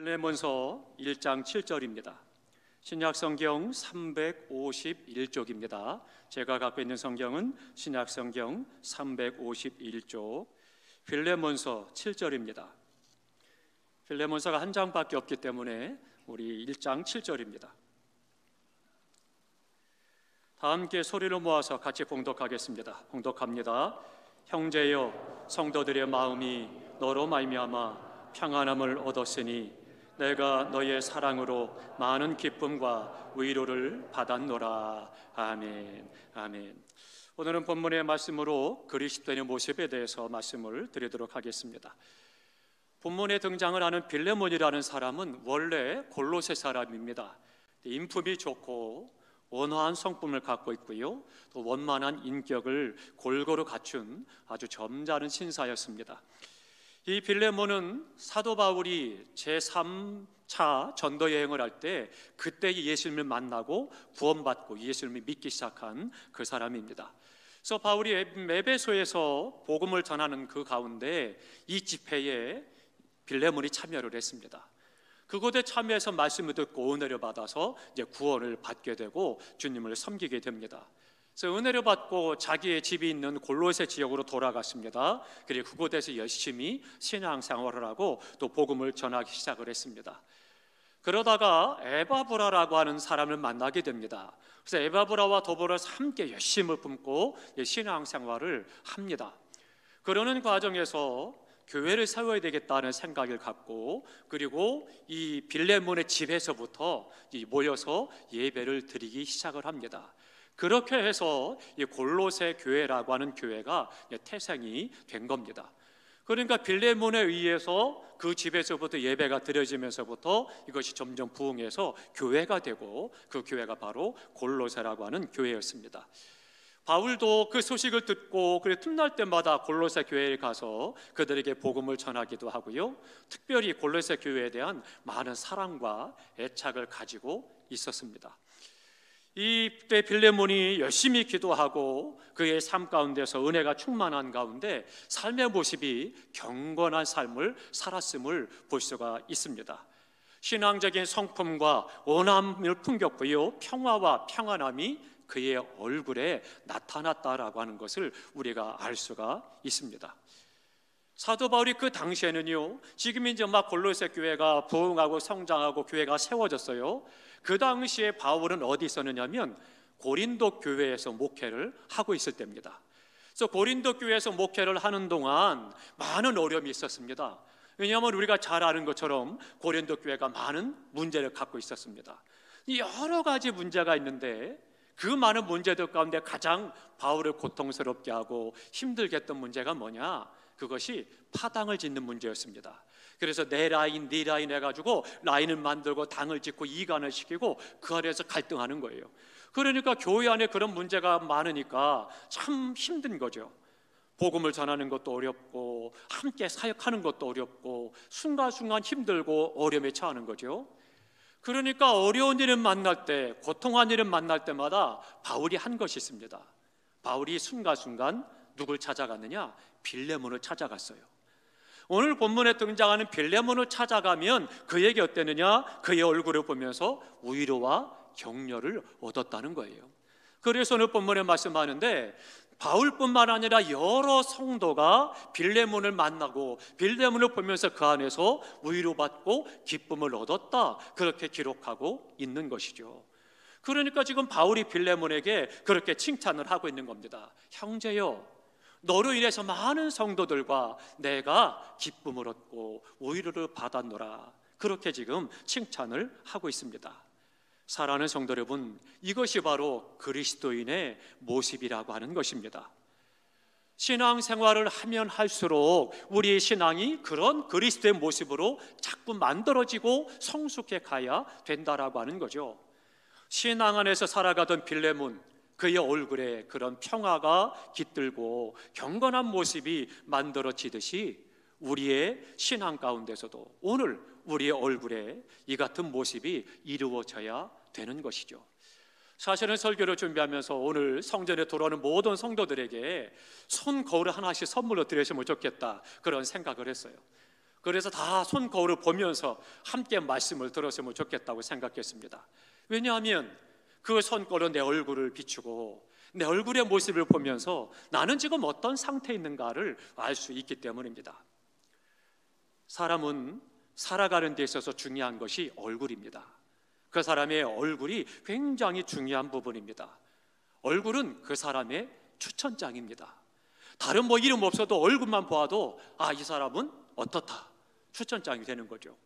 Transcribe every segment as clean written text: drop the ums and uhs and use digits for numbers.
빌레몬서 1장 7절입니다. 신약성경 351쪽입니다. 제가 갖고 있는 성경은 신약성경 351쪽 빌레몬서 7절입니다. 빌레몬서가 한 장밖에 없기 때문에 우리 1장 7절입니다. 다 함께 소리를 모아서 같이 봉독하겠습니다. 봉독합니다. 형제여, 성도들의 마음이 너로 말미암아 평안함을 얻었으니 내가 너의 사랑으로 많은 기쁨과 위로를 받았노라. 아멘. 아멘. 오늘은 본문의 말씀으로 그리스도인의 모습에 대해서 말씀을 드리도록 하겠습니다. 본문에 등장을 하는 빌레몬이라는 사람은 원래 골로새 사람입니다. 인품이 좋고 온화한 성품을 갖고 있고요, 또 원만한 인격을 골고루 갖춘 아주 점잖은 신사였습니다. 이 빌레몬은 사도 바울이 제3차 전도 여행을 할 때 그때 예수님을 만나고 구원받고 예수님을 믿기 시작한 그 사람입니다. 그래서 바울이 에베소에서 복음을 전하는 그 가운데 이 집회에 빌레몬이 참여를 했습니다. 그곳에 참여해서 말씀을 듣고 은혜를 받아서 이제 구원을 받게 되고 주님을 섬기게 됩니다. 그래서 은혜를 받고 자기의 집이 있는 골로새 지역으로 돌아갔습니다. 그리고 그곳에서 열심히 신앙생활을 하고 또 복음을 전하기 시작을 했습니다. 그러다가 에바브라라고 하는 사람을 만나게 됩니다. 그래서 에바브라와 더불어서 함께 열심을 품고 신앙생활을 합니다. 그러는 과정에서 교회를 세워야 되겠다는 생각을 갖고, 그리고 이 빌레몬의 집에서부터 모여서 예배를 드리기 시작을 합니다. 그렇게 해서 이 골로새 교회라고 하는 교회가 태생이 된 겁니다. 그러니까 빌레몬에 의해서 그 집에서부터 예배가 드려지면서부터 이것이 점점 부흥해서 교회가 되고, 그 교회가 바로 골로새라고 하는 교회였습니다. 바울도 그 소식을 듣고 그래 틈날 때마다 골로새 교회에 가서 그들에게 복음을 전하기도 하고요, 특별히 골로새 교회에 대한 많은 사랑과 애착을 가지고 있었습니다. 이때 빌레몬이 열심히 기도하고 그의 삶 가운데서 은혜가 충만한 가운데 삶의 모습이 경건한 삶을 살았음을 볼 수가 있습니다. 신앙적인 성품과 온함을 풍겼고요, 평화와 평안함이 그의 얼굴에 나타났다라고 하는 것을 우리가 알 수가 있습니다. 사도 바울이 그 당시에는요, 지금 이제 막 골로새 교회가 부흥하고 성장하고 교회가 세워졌어요. 그 당시에 바울은 어디 있었느냐면 고린도 교회에서 목회를 하고 있을 때입니다. 그래서 고린도 교회에서 목회를 하는 동안 많은 어려움이 있었습니다. 왜냐하면 우리가 잘 아는 것처럼 고린도 교회가 많은 문제를 갖고 있었습니다. 여러 가지 문제가 있는데 그 많은 문제들 가운데 가장 바울을 고통스럽게 하고 힘들게 했던 문제가 뭐냐? 그것이 파당을 짓는 문제였습니다. 그래서 내 라인, 네 라인 해가지고 라인을 만들고 당을 짓고 이간을 시키고 그 안에서 갈등하는 거예요. 그러니까 교회 안에 그런 문제가 많으니까 참 힘든 거죠. 복음을 전하는 것도 어렵고 함께 사역하는 것도 어렵고 순간순간 힘들고 어려움에 처하는 거죠. 그러니까 어려운 일을 만날 때, 고통한 일을 만날 때마다 바울이 한 것이 있습니다. 바울이 순간순간 누굴 찾아갔느냐? 빌레몬을 찾아갔어요. 오늘 본문에 등장하는 빌레몬을 찾아가면 그에게 어땠느냐? 그의 얼굴을 보면서 위로와 격려를 얻었다는 거예요. 그래서 오늘 본문에 말씀하는데 바울뿐만 아니라 여러 성도가 빌레몬을 만나고 빌레몬을 보면서 그 안에서 위로받고 기쁨을 얻었다, 그렇게 기록하고 있는 것이죠. 그러니까 지금 바울이 빌레몬에게 그렇게 칭찬을 하고 있는 겁니다. 형제여, 너로 인해서 많은 성도들과 내가 기쁨을 얻고 위로를 받았노라, 그렇게 지금 칭찬을 하고 있습니다. 사랑하는 성도 여러분, 이것이 바로 그리스도인의 모습이라고 하는 것입니다. 신앙생활을 하면 할수록 우리의 신앙이 그런 그리스도의 모습으로 자꾸 만들어지고 성숙해 가야 된다라고 하는 거죠. 신앙 안에서 살아가던 빌레몬, 그의 얼굴에 그런 평화가 깃들고 경건한 모습이 만들어지듯이 우리의 신앙 가운데서도 오늘 우리의 얼굴에 이 같은 모습이 이루어져야 되는 것이죠. 사실은 설교를 준비하면서 오늘 성전에 돌아오는 모든 성도들에게 손 거울을 하나씩 선물로 드리시면 좋겠다, 그런 생각을 했어요. 그래서 다 손 거울을 보면서 함께 말씀을 들었으면 좋겠다고 생각했습니다. 왜냐하면 그 손거울은 내 얼굴을 비추고 내 얼굴의 모습을 보면서 나는 지금 어떤 상태에 있는가를 알 수 있기 때문입니다. 사람은 살아가는 데 있어서 중요한 것이 얼굴입니다. 그 사람의 얼굴이 굉장히 중요한 부분입니다. 얼굴은 그 사람의 추천장입니다. 다른 이름 없어도 얼굴만 보아도 이 사람은 어떻다, 추천장이 되는 거죠.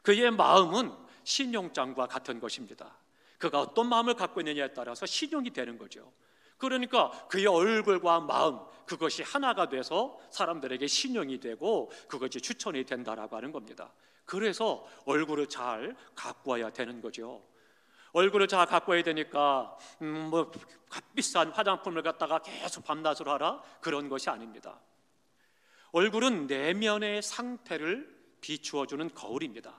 그의 마음은 신용장과 같은 것입니다. 그가 어떤 마음을 갖고 있느냐에 따라서 신용이 되는 거죠. 그러니까 그의 얼굴과 마음, 그것이 하나가 돼서 사람들에게 신용이 되고 그것이 추천이 된다라고 하는 겁니다. 그래서 얼굴을 잘 가꾸어야 되는 거죠. 얼굴을 잘 가꿔야 되니까 값비싼 화장품을 갖다가 계속 밤낮으로 하라, 그런 것이 아닙니다. 얼굴은 내면의 상태를 비추어주는 거울입니다.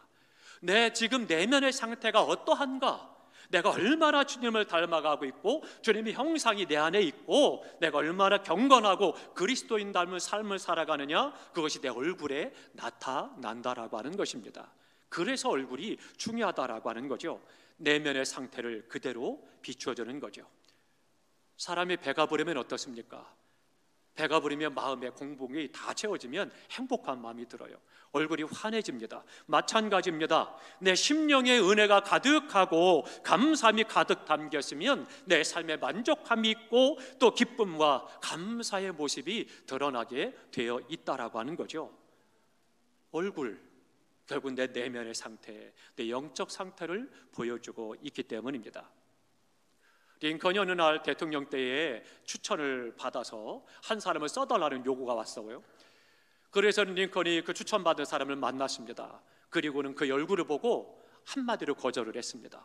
내 지금 내면의 상태가 어떠한가, 내가 얼마나 주님을 닮아가고 있고 주님의 형상이 내 안에 있고 내가 얼마나 경건하고 그리스도인 닮은 삶을 살아가느냐, 그것이 내 얼굴에 나타난다라고 하는 것입니다. 그래서 얼굴이 중요하다라고 하는 거죠. 내면의 상태를 그대로 비추어주는 거죠. 사람이 배가 부르면 어떻습니까? 배가 부르면 마음의 공복이 다 채워지면 행복한 마음이 들어요. 얼굴이 환해집니다. 마찬가지입니다. 내 심령의 은혜가 가득하고 감사함이 가득 담겼으면 내 삶에 만족함이 있고 또 기쁨과 감사의 모습이 드러나게 되어 있다라고 하는 거죠. 얼굴, 결국 내 내면의 상태, 내 영적 상태를 보여주고 있기 때문입니다. 링컨이 어느 날 대통령 때에 추천을 받아서 한 사람을 써달라는 요구가 왔어요. 그래서 링컨이 그 추천받은 사람을 만났습니다. 그리고는 그 얼굴을 보고 한마디로 거절을 했습니다.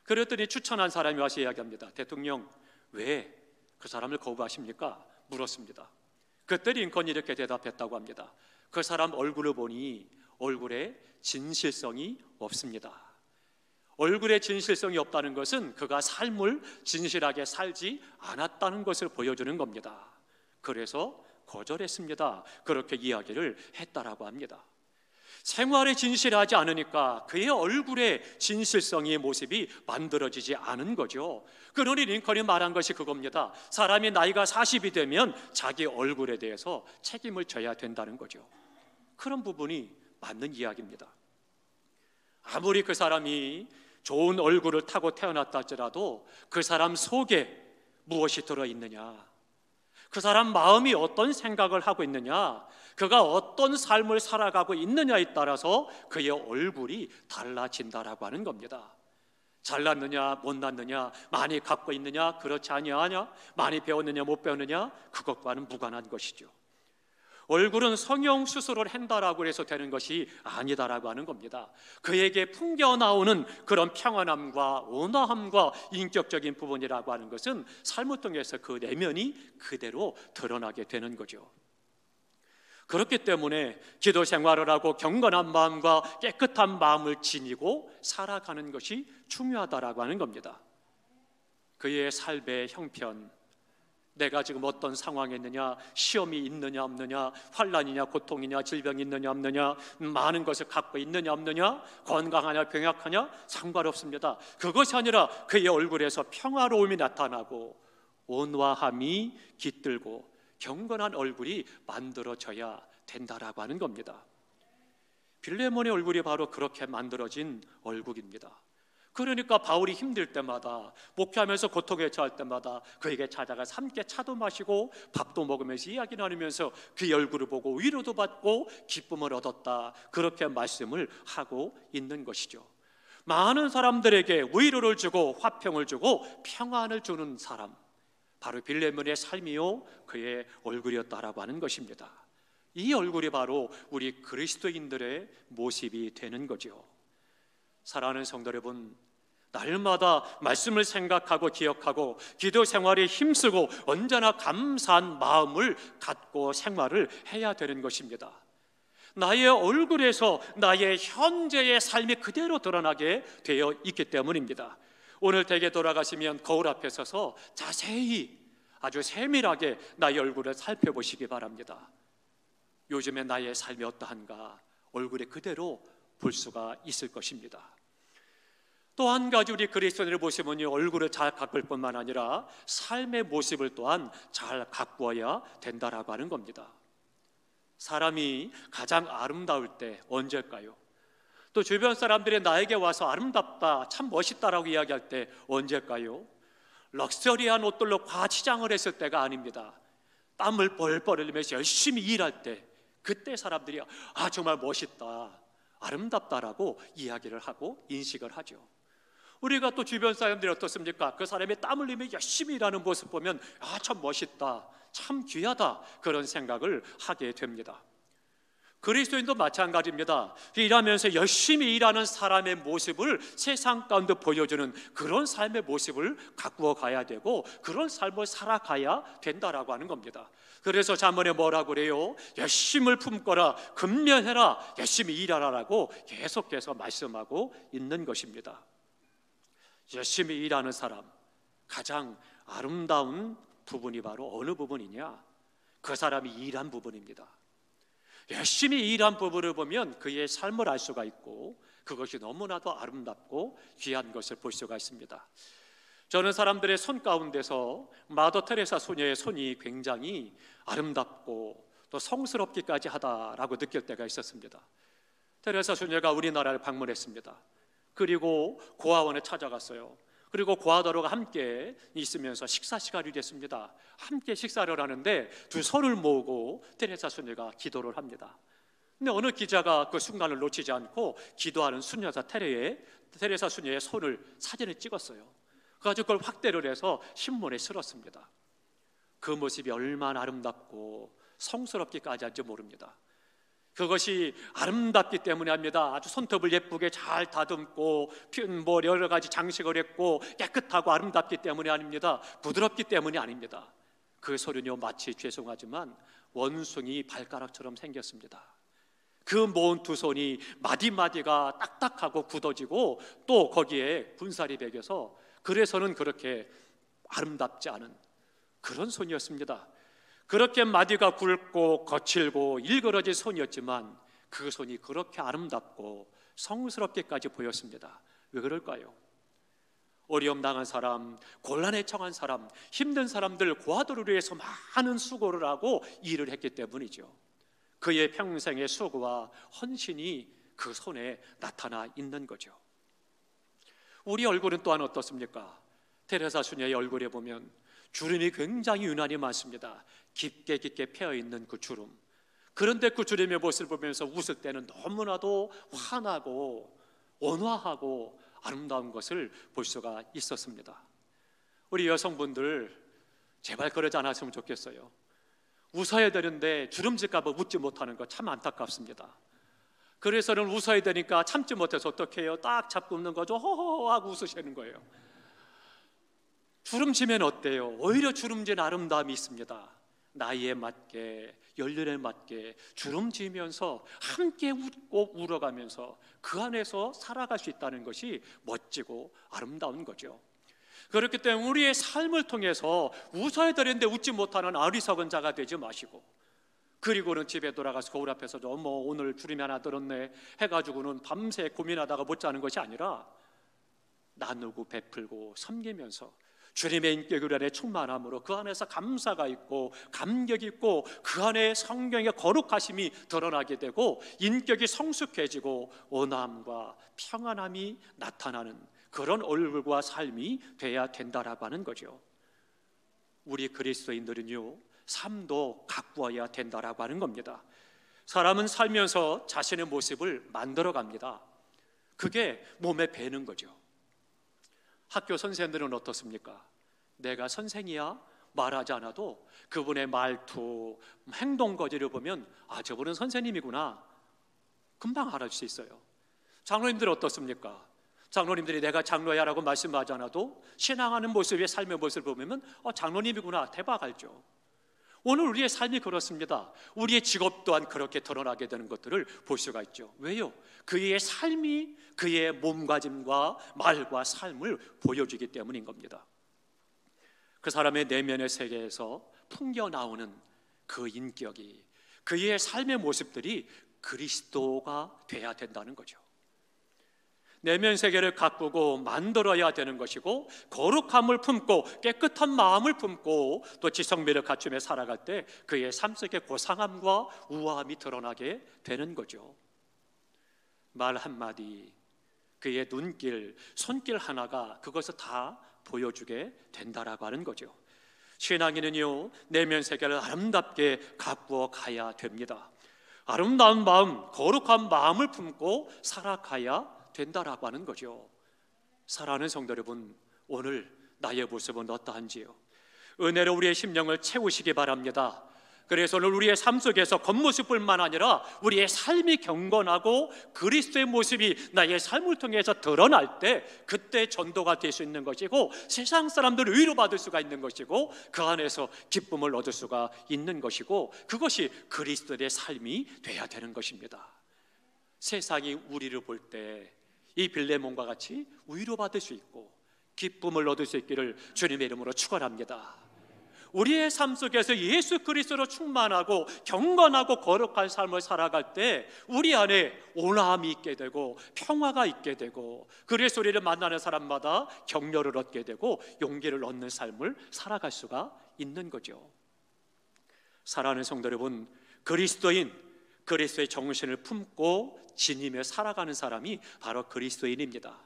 그랬더니 추천한 사람이 와서 이야기합니다. 대통령, 왜 그 사람을 거부하십니까? 물었습니다. 그때 링컨이 이렇게 대답했다고 합니다. 그 사람 얼굴을 보니 얼굴에 진실성이 없습니다. 얼굴에 진실성이 없다는 것은 그가 삶을 진실하게 살지 않았다는 것을 보여주는 겁니다. 그래서 거절했습니다. 그렇게 이야기를 했다라고 합니다. 생활에 진실하지 않으니까 그의 얼굴에 진실성의 모습이 만들어지지 않은 거죠. 그러니 링컨이 말한 것이 그겁니다. 사람이 나이가 40이 되면 자기 얼굴에 대해서 책임을 져야 된다는 거죠. 그런 부분이 맞는 이야기입니다. 아무리 그 사람이 좋은 얼굴을 타고 태어났다 할지라도 그 사람 속에 무엇이 들어있느냐, 그 사람 마음이 어떤 생각을 하고 있느냐, 그가 어떤 삶을 살아가고 있느냐에 따라서 그의 얼굴이 달라진다라고 하는 겁니다. 잘났느냐 못났느냐, 많이 갖고 있느냐 그렇지 아니하냐, 많이 배웠느냐 못 배웠느냐, 그것과는 무관한 것이죠. 얼굴은 성형수술을 한다라고 해서 되는 것이 아니다라고 하는 겁니다. 그에게 풍겨나오는 그런 평안함과 온화함과 인격적인 부분이라고 하는 것은 삶을 통해서 그 내면이 그대로 드러나게 되는 거죠. 그렇기 때문에 기도 생활을 하고 경건한 마음과 깨끗한 마음을 지니고 살아가는 것이 중요하다라고 하는 겁니다. 그의 삶의 형편, 내가 지금 어떤 상황에 있느냐, 시험이 있느냐 없느냐, 환난이냐 고통이냐 질병이 있느냐 없느냐, 많은 것을 갖고 있느냐 없느냐, 건강하냐 병약하냐 상관없습니다. 그것이 아니라 그의 얼굴에서 평화로움이 나타나고 온화함이 깃들고 경건한 얼굴이 만들어져야 된다라고 하는 겁니다. 빌레몬의 얼굴이 바로 그렇게 만들어진 얼굴입니다. 그러니까 바울이 힘들 때마다, 목회하면서 고통에 처할 때마다 그에게 찾아가서 함께 차도 마시고 밥도 먹으면서 이야기 나누면서 그의 얼굴을 보고 위로도 받고 기쁨을 얻었다, 그렇게 말씀을 하고 있는 것이죠. 많은 사람들에게 위로를 주고 화평을 주고 평안을 주는 사람, 바로 빌레몬의 삶이요 그의 얼굴이었다라고 하는 것입니다. 이 얼굴이 바로 우리 그리스도인들의 모습이 되는 거죠. 사랑하는 성도 여러분, 날마다 말씀을 생각하고 기억하고 기도 생활에 힘쓰고 언제나 감사한 마음을 갖고 생활을 해야 되는 것입니다. 나의 얼굴에서 나의 현재의 삶이 그대로 드러나게 되어 있기 때문입니다. 오늘 댁에 돌아가시면 거울 앞에 서서 자세히, 아주 세밀하게 나의 얼굴을 살펴보시기 바랍니다. 요즘에 나의 삶이 어떠한가 얼굴에 그대로 볼 수가 있을 것입니다. 또 한 가지 우리 그리스도인을 보시면요, 얼굴을 잘 가꿀 뿐만 아니라 삶의 모습을 또한 잘 가꾸어야 된다라고 하는 겁니다. 사람이 가장 아름다울 때 언제일까요? 또 주변 사람들이 나에게 와서 아름답다, 참 멋있다라고 이야기할 때 언제일까요? 럭셔리한 옷들로 과치장을 했을 때가 아닙니다. 땀을 뻘뻘 흘리면서 열심히 일할 때, 그때 사람들이 정말 멋있다, 아름답다라고 이야기를 하고 인식을 하죠. 우리가 또 주변 사람들이 어떻습니까? 그 사람이 땀 흘리며 열심히 일하는 모습 보면 참 멋있다, 참 귀하다, 그런 생각을 하게 됩니다. 그리스도인도 마찬가지입니다. 일하면서 열심히 일하는 사람의 모습을 세상 가운데 보여주는 그런 삶의 모습을 가꾸어 가야 되고, 그런 삶을 살아가야 된다라고 하는 겁니다. 그래서 잠언에 뭐라고 그래요? 열심을 품거라, 근면해라, 열심히 일하라라고 계속해서 말씀하고 있는 것입니다. 열심히 일하는 사람, 가장 아름다운 부분이 바로 어느 부분이냐? 그 사람이 일한 부분입니다. 열심히 일한 부분을 보면 그의 삶을 알 수가 있고, 그것이 너무나도 아름답고 귀한 것을 볼 수가 있습니다. 저는 사람들의 손 가운데서 마더 테레사 소녀의 손이 굉장히 아름답고 또 성스럽기까지 하다라고 느낄 때가 있었습니다. 테레사 소녀가 우리나라를 방문했습니다. 그리고 고아원에 찾아갔어요. 그리고 고아들과 함께 있으면서 식사 시간이 됐습니다. 함께 식사를 하는데 두 손을 모으고 테레사 소녀가 기도를 합니다. 근데 어느 기자가 그 순간을 놓치지 않고 기도하는 순여자 테레사 소녀의 손을 사진을 찍었어요. 그래가지고 그걸 확대를 해서 신문에 실었습니다. 그 모습이 얼마나 아름답고 성스럽기까지 한지 모릅니다. 그것이 아름답기 때문에 합니다. 아주 손톱을 예쁘게 잘 다듬고 여러 가지 장식을 했고 깨끗하고 아름답기 때문에 아닙니다. 부드럽기 때문이 아닙니다. 그 소리는요, 마치 죄송하지만 원숭이 발가락처럼 생겼습니다. 그 모은 두 손이 마디마디가 딱딱하고 굳어지고 또 거기에 분살이 배겨서, 그래서는 그렇게 아름답지 않은 그런 손이었습니다. 그렇게 마디가 굵고 거칠고 일그러진 손이었지만 그 손이 그렇게 아름답고 성스럽게까지 보였습니다. 왜 그럴까요? 어려움 당한 사람, 곤란에 처한 사람, 힘든 사람들, 고아들을 위해서 많은 수고를 하고 일을 했기 때문이죠. 그의 평생의 수고와 헌신이 그 손에 나타나 있는 거죠. 우리 얼굴은 또한 어떻습니까? 테레사 수녀의 얼굴에 보면 주름이 굉장히 유난히 많습니다. 깊게 패어있는 그 주름. 그런데 그 주름의 모습을 보면서 웃을 때는 너무나도 환하고 온화하고 아름다운 것을 볼 수가 있었습니다. 우리 여성분들 제발 그러지 않았으면 좋겠어요. 웃어야 되는데 주름질까 봐 웃지 못하는 거 참 안타깝습니다. 그래서는 웃어야 되니까 참지 못해서 어떻게 해요? 딱 잡고 웃는 거죠. 호호 하고 웃으시는 거예요. 주름지면 어때요? 오히려 주름진 아름다움이 있습니다. 나이에 맞게, 연륜에 맞게 주름지면서 함께 웃고 울어가면서 그 안에서 살아갈 수 있다는 것이 멋지고 아름다운 거죠. 그렇기 때문에 우리의 삶을 통해서 웃어야 되는데 웃지 못하는 어리석은 자가 되지 마시고, 그리고는 집에 돌아가서 거울 앞에서 오늘 주름이 하나 들었네 해가지고는 밤새 고민하다가 못 자는 것이 아니라 나누고 베풀고 섬기면서 주님의 인격을 안에 충만함으로 그 안에서 감사가 있고 감격이 있고 그 안에 성경의 거룩하심이 드러나게 되고 인격이 성숙해지고 온화함과 평안함이 나타나는 그런 얼굴과 삶이 돼야 된다라고 하는 거죠. 우리 그리스도인들은요, 삶도 가꾸어야 된다라고 하는 겁니다. 사람은 살면서 자신의 모습을 만들어갑니다. 그게 몸에 배는 거죠. 학교 선생들은 어떻습니까? 내가 선생이야 말하지 않아도 그분의 말투, 행동 거지를 보면 저분은 선생님이구나 금방 알아볼 수 있어요. 장로님들은 어떻습니까? 장로님들이 내가 장로야 라고 말씀하지 않아도 신앙하는 모습의 삶의 모습을 보면 장로님이구나 대박 알죠. 오늘 우리의 삶이 그렇습니다. 우리의 직업 또한 그렇게 드러나게 되는 것들을 볼 수가 있죠. 왜요? 그의 삶이 그의 몸가짐과 말과 삶을 보여주기 때문인 겁니다. 그 사람의 내면의 세계에서 풍겨나오는 그 인격이, 그의 삶의 모습들이 그리스도가 돼야 된다는 거죠. 내면 세계를 가꾸고 만들어야 되는 것이고, 거룩함을 품고 깨끗한 마음을 품고 또 지성미를 갖추며 살아갈 때 그의 삶 속에 고상함과 우아함이 드러나게 되는 거죠. 말 한마디, 그의 눈길, 손길 하나가 그것을 다 보여주게 된다라고 하는 거죠. 신앙인은요, 내면 세계를 아름답게 가꾸어 가야 됩니다. 아름다운 마음, 거룩한 마음을 품고 살아가야 된다라고 하는 거죠. 사랑하는 성도 여러분, 오늘 나의 모습은 어떠한지요? 은혜로 우리의 심령을 채우시기 바랍니다. 그래서 오늘 우리의 삶 속에서 겉모습뿐만 아니라 우리의 삶이 경건하고 그리스도의 모습이 나의 삶을 통해서 드러날 때, 그때 전도가 될 수 있는 것이고, 세상 사람들을 위로받을 수가 있는 것이고, 그 안에서 기쁨을 얻을 수가 있는 것이고, 그것이 그리스도의 삶이 돼야 되는 것입니다. 세상이 우리를 볼 때 이 빌레몬과 같이 위로받을 수 있고 기쁨을 얻을 수 있기를 주님의 이름으로 축원합니다. 우리의 삶 속에서 예수 그리스도로 충만하고 경건하고 거룩한 삶을 살아갈 때 우리 안에 온화함이 있게 되고 평화가 있게 되고, 그리스도 우리를 만나는 사람마다 격려를 얻게 되고 용기를 얻는 삶을 살아갈 수가 있는 거죠. 사랑하는 성도 여러분, 그리스도의 정신을 품고 지니며 살아가는 사람이 바로 그리스도인입니다.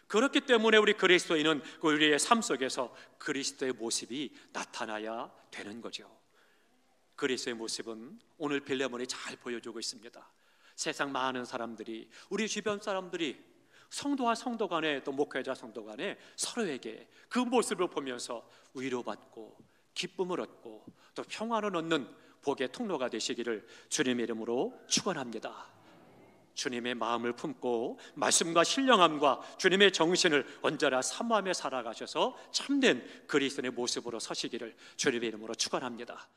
그렇기 때문에 우리 그리스도인은 우리의 삶 속에서 그리스도의 모습이 나타나야 되는 거죠. 그리스도의 모습은 오늘 빌레몬이 잘 보여주고 있습니다. 세상 많은 사람들이, 우리 주변 사람들이 성도와 성도 간에, 또 목회자 성도 간에 서로에게 그 모습을 보면서 위로받고 기쁨을 얻고 또 평안을 얻는 복의 통로가 되시기를 주님의 이름으로 축원합니다. 주님의 마음을 품고 말씀과 신령함과 주님의 정신을 언제나 사모하며 살아가셔서 참된 그리스도의 모습으로 서시기를 주님의 이름으로 축원합니다.